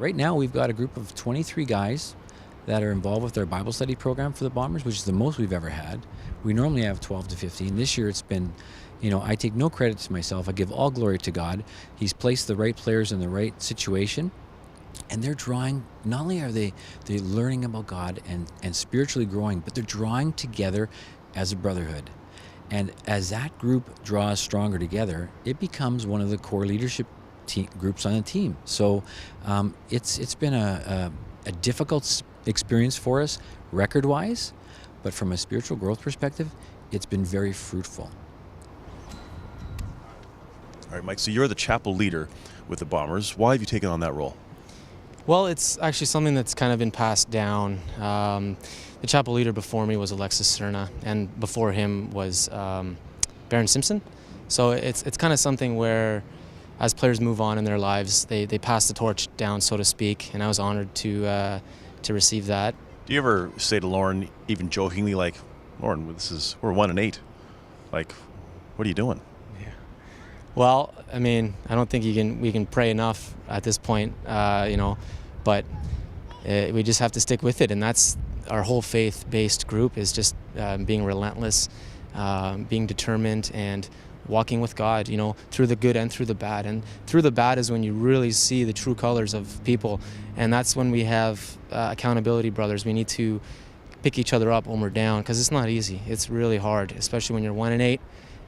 Right now, we've got a group of 23 guys that are involved with our Bible study program for the Bombers, which is the most we've ever had. We normally have 12 to 15. This year it's been, I take no credit to myself. I give all glory to God. He's placed the right players in the right situation. And they're drawing, not only are they learning about God and spiritually growing, but they're drawing together as a brotherhood. And as that group draws stronger together, it becomes one of the core leadership groups on the team. So it's been a difficult experience for us record-wise, but from a spiritual growth perspective, it's been very fruitful. All right, Mike, so you're the chapel leader with the Bombers. Why have you taken on that role? Well, it's actually something that's kind of been passed down. The chapel leader before me was Alexis Cerna, and before him was Baron Simpson. So it's kind of something where, as players move on in their lives, they pass the torch down, so to speak, and I was honored to receive that. Do you ever say to Lorne, even jokingly, like, Lorne, we're 1-8. Like, what are you doing? Yeah. Well, I mean, I don't think we can pray enough at this point, but we just have to stick with it, and that's our whole faith-based group is just being relentless, being determined, and walking with God, through the good and through the bad. And through the bad is when you really see the true colors of people, and that's when we have accountability brothers. We need to pick each other up when we're down, because it's not easy. It's really hard, especially when you're 1-8.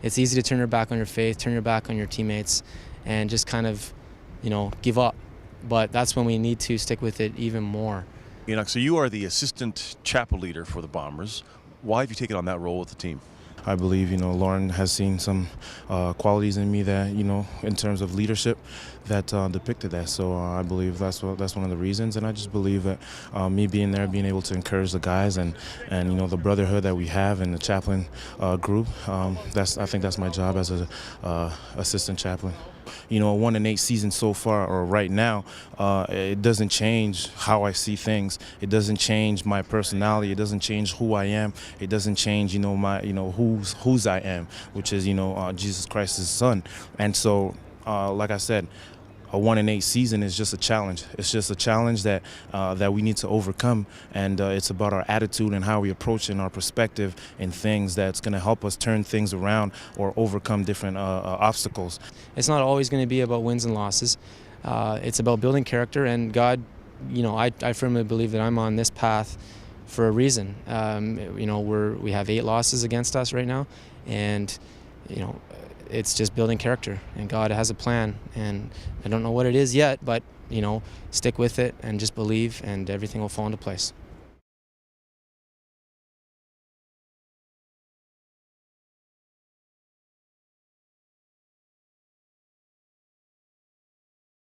It's easy to turn your back on your faith, turn your back on your teammates, and just kind of, give up. But that's when we need to stick with it even more. So you are the assistant chapel leader for the Bombers. Why have you taken on that role with the team? I believe, Lorne has seen some qualities in me that, in terms of leadership that depicted that. So I believe that's one of the reasons. And I just believe that me being there, being able to encourage the guys and the brotherhood that we have in the chaplain group, I think that's my job as a assistant chaplain. A 1-8 season so far, or right now, it doesn't change how I see things. It doesn't change my personality. It doesn't change who I am. It doesn't change, my, whose I am, which is, Jesus Christ's son. And so, like I said, a 1-8 season is just a challenge. It's just a challenge that we need to overcome, and it's about our attitude and how we approach and our perspective in things that's going to help us turn things around or overcome different obstacles. It's not always going to be about wins and losses. It's about building character, and God, I firmly believe that I'm on this path for a reason. We have 8 losses against us right now, and it's just building character, and God has a plan, and I don't know what it is yet, but stick with it and just believe, and everything will fall into place.